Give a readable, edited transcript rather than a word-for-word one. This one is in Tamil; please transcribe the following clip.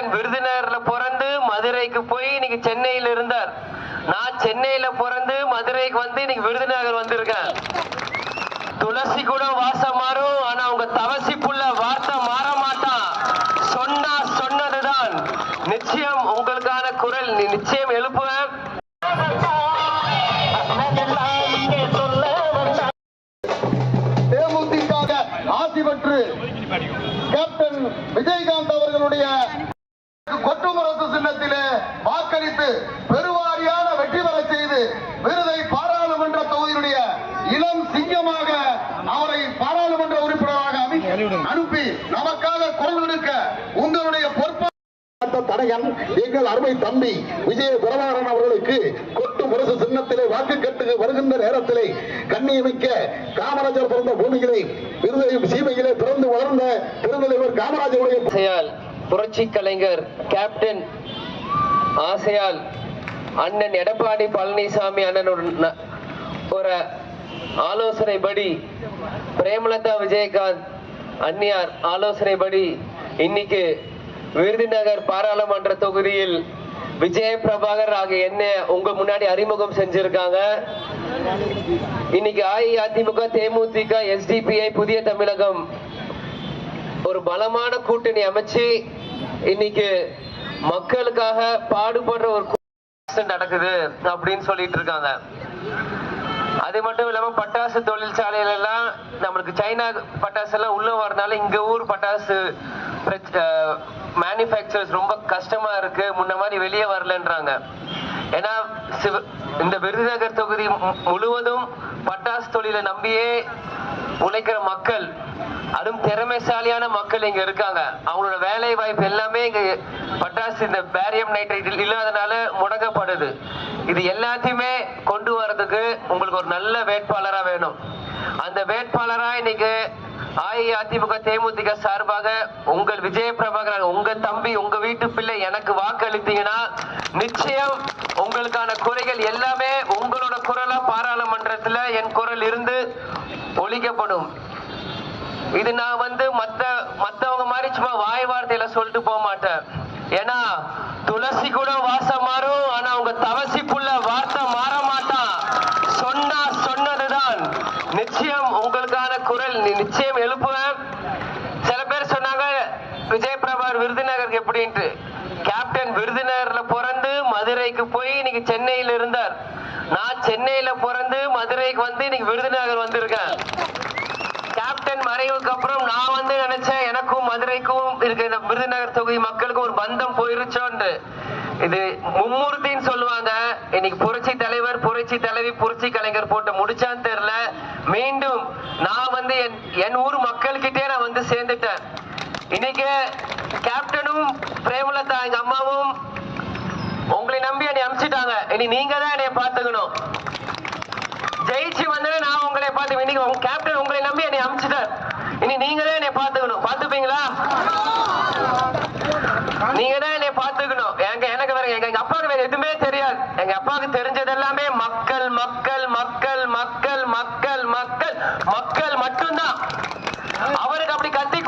கேப்டன் விருதுநகர்ல பிறந்து மதுரைக்கு போய் இன்னைக்கு சென்னையில இருந்தார். நான் சென்னையில பிறந்து மதுரைக்கு வந்து இன்னைக்கு விருதுநகர் வந்திருக்கேன். துளசி கூட வாசம் மாறும், ஆனா உங்க தவசி புள்ள வார்த்தை மாற மாட்டான். சொன்னா சொன்னதுதான். நிச்சயம் உங்களுக்கான குரல் நிச்சயம் எழுப்புவேன். தேமுதிக ஆசி பெற்று கேப்டன் விஜயகாந்த் அவர்களுடைய கொட்டுமுரசு சின்னத்திலே வாக்களித்து பெருவாரியான வெற்றி பெற செய்து விருதை பாராளுமன்ற தொகுதியினுடைய இளம் சிங்கமாக அவரை பாராளுமன்ற உறுப்பினராக அனுப்பி நமக்காக குரல் கொடுக்க உங்களுடைய பொறுப்பு தடையன் எங்கள் அருமை தம்பி விஜய பிரபாகரன் அவர்களுக்கு கொட்டு முரசு சின்னத்திலே வாக்கு கட்டுக்கு வருகின்ற நேரத்திலே கண்ணியமிக்க காமராஜர் பிறந்த பூமியிலே விருதையும் சீமையிலே பிறந்து வளர்ந்த பெருந்தலைவர் காமராஜருடைய புரட்சி கலைஞர் கேப்டன் ஆசையால் அண்ணன் எடப்பாடி பழனிசாமி அண்ணன் ஒரு ஆலோசனைப்படி பிரேமலதா விஜயகாந்த் அன்னியார் ஆலோசனைப்படி இன்னைக்கு விருதுநகர் பாராளுமன்ற தொகுதியில் விஜய பிரபாகர் ஆகிய என்ன உங்க முன்னாடி அறிமுகம் செஞ்சிருக்காங்க. இன்னைக்கு அஇஅதிமுக, தேமுதிக, எஸ்டிபிஐ, புதிய தமிழகம் ஒரு பலமான கூட்டணி அமைச்சு இன்னைக்கு மக்களுக்காக பாடுபடுற ஒரு நடக்குது அப்படின்னு சொல்லிட்டு இருக்காங்க. அது மட்டும் இல்லாம பட்டாசு தொழிற்சாலையில எல்லாம் நம்மளுக்கு சைனா பட்டாசு எல்லாம் உள்ள வரனால இங்க ஊர் பட்டாசு மேனுஃபேக்சர்ஸ் ரொம்ப கஷ்டமா இருக்கு, முன்ன மாதிரி வெளியே வரலன்றாங்க. ஏன்னா இந்த விருதுநகர் தொகுதி முழுவதும் பட்டாசு தொழிலை நம்பியே உழைக்கிற மக்கள், அதுவும் திறமைசாலியான மக்கள் இங்க இருக்காங்க. அவங்களோட வேலை வாய்ப்பு எல்லாமே இங்க பட்டாசு இந்த பேரியம் நைட்ரேட் இல்லாதனால முடங்கப்படுது. இது எல்லாத்தையுமே கொண்டு வரதுக்கு உங்களுக்கு ஒரு நல்ல வேட்பாளரா வேணும். அந்த வேட்பாளரா இன்னைக்கு அஇஅதிமுக, தேமுதிக சார்பாக உங்கள் விஜய பிரபாகரன், உங்க தம்பி, உங்க வீட்டு பிள்ளை எனக்கு வாக்களித்தீங்கன்னா நிச்சயம் உங்களுக்கான குறைகள் எல்லாமே உங்களோட குரலா பாராளுமன்றத்துல என் குரல் இருந்து ஒழிக்கப்படும். இது நான் வந்து மத்தவங்க மாதிரி சும்மா வாய் வார்த்தையில சொல்லிட்டு போக மாட்டேன். ஏன்னா துளசி கூட வாசம் மாறும், ஆனா உங்க தவசி புள்ள வார்த்தை மாற மாட்டான். சொன்னா சொன்னதுதான். நிச்சயம் உங்களுக்கான குரல் நிச்சயம் எழுப்புவேன். சில பேர் சொன்னாங்க விஜய பிரபாகர் விருதுநகருக்கு எப்படின்ட்டு. கேப்டன் விருதுநகர்ல பிறந்து மதுரைக்கு போய் இன்னைக்கு சென்னையில இருந்தார். நான் சென்னையில பிறந்து மதுரைக்கு வந்து இன்னைக்கு விருதுநகர் வந்திருக்கேன். கேப்டன் மறைவுக்கு அப்புறம் நான் வந்து நினைச்சேன் எனக்கும் மதுரைக்கும் இருக்க இந்த விருதுநகர் தொகுதி மக்களுக்கும் ஒரு பந்தம் போயிருச்சோன்னு. இது மும்மூர்த்தின்னு சொல்லுவாங்க. இன்னைக்கு புரட்சி தலைவர், புரட்சி தலைவி, புரட்சி கலைஞர் போட்டு முடிச்சான்னு தெரியல. மீண்டும் நான் வந்து என் ஊர் மக்கள்கிட்டே நான் வந்து சேர்ந்துட்டேன். இன்னைக்கு கேப்டனும் பிரேமலதா எங்க அம்மாவும் உங்களை நம்பி என்னை அனுப்பிச்சிட்டாங்க. இனி நீங்க தான் என்னை பார்த்துக்கணும். ஜெயிச்சு வந்து நான் உங்களை பார்த்து, இன்னைக்கு உங்க கேப்டன் உங்களை நம்பி என்னை அனுப்பிச்சிட்டார். இனி நீங்க தான் என்னை பார்த்துக்கணும். பார்த்துப்பீங்களா? நீங்க தான் என்னை பார்த்துக்கணும். எனக்கு வேற எங்க அப்பாவுக்கு வேற எதுவுமே தெரியாது. எங்க அப்பாவுக்கு தெரிஞ்சது எல்லாமே மக்கள் மக்கள் மக்கள் மக்கள் மக்கள் மக்கள் மக்கள் மட்டும்தான். அவருக்கு அப்படி கத்தி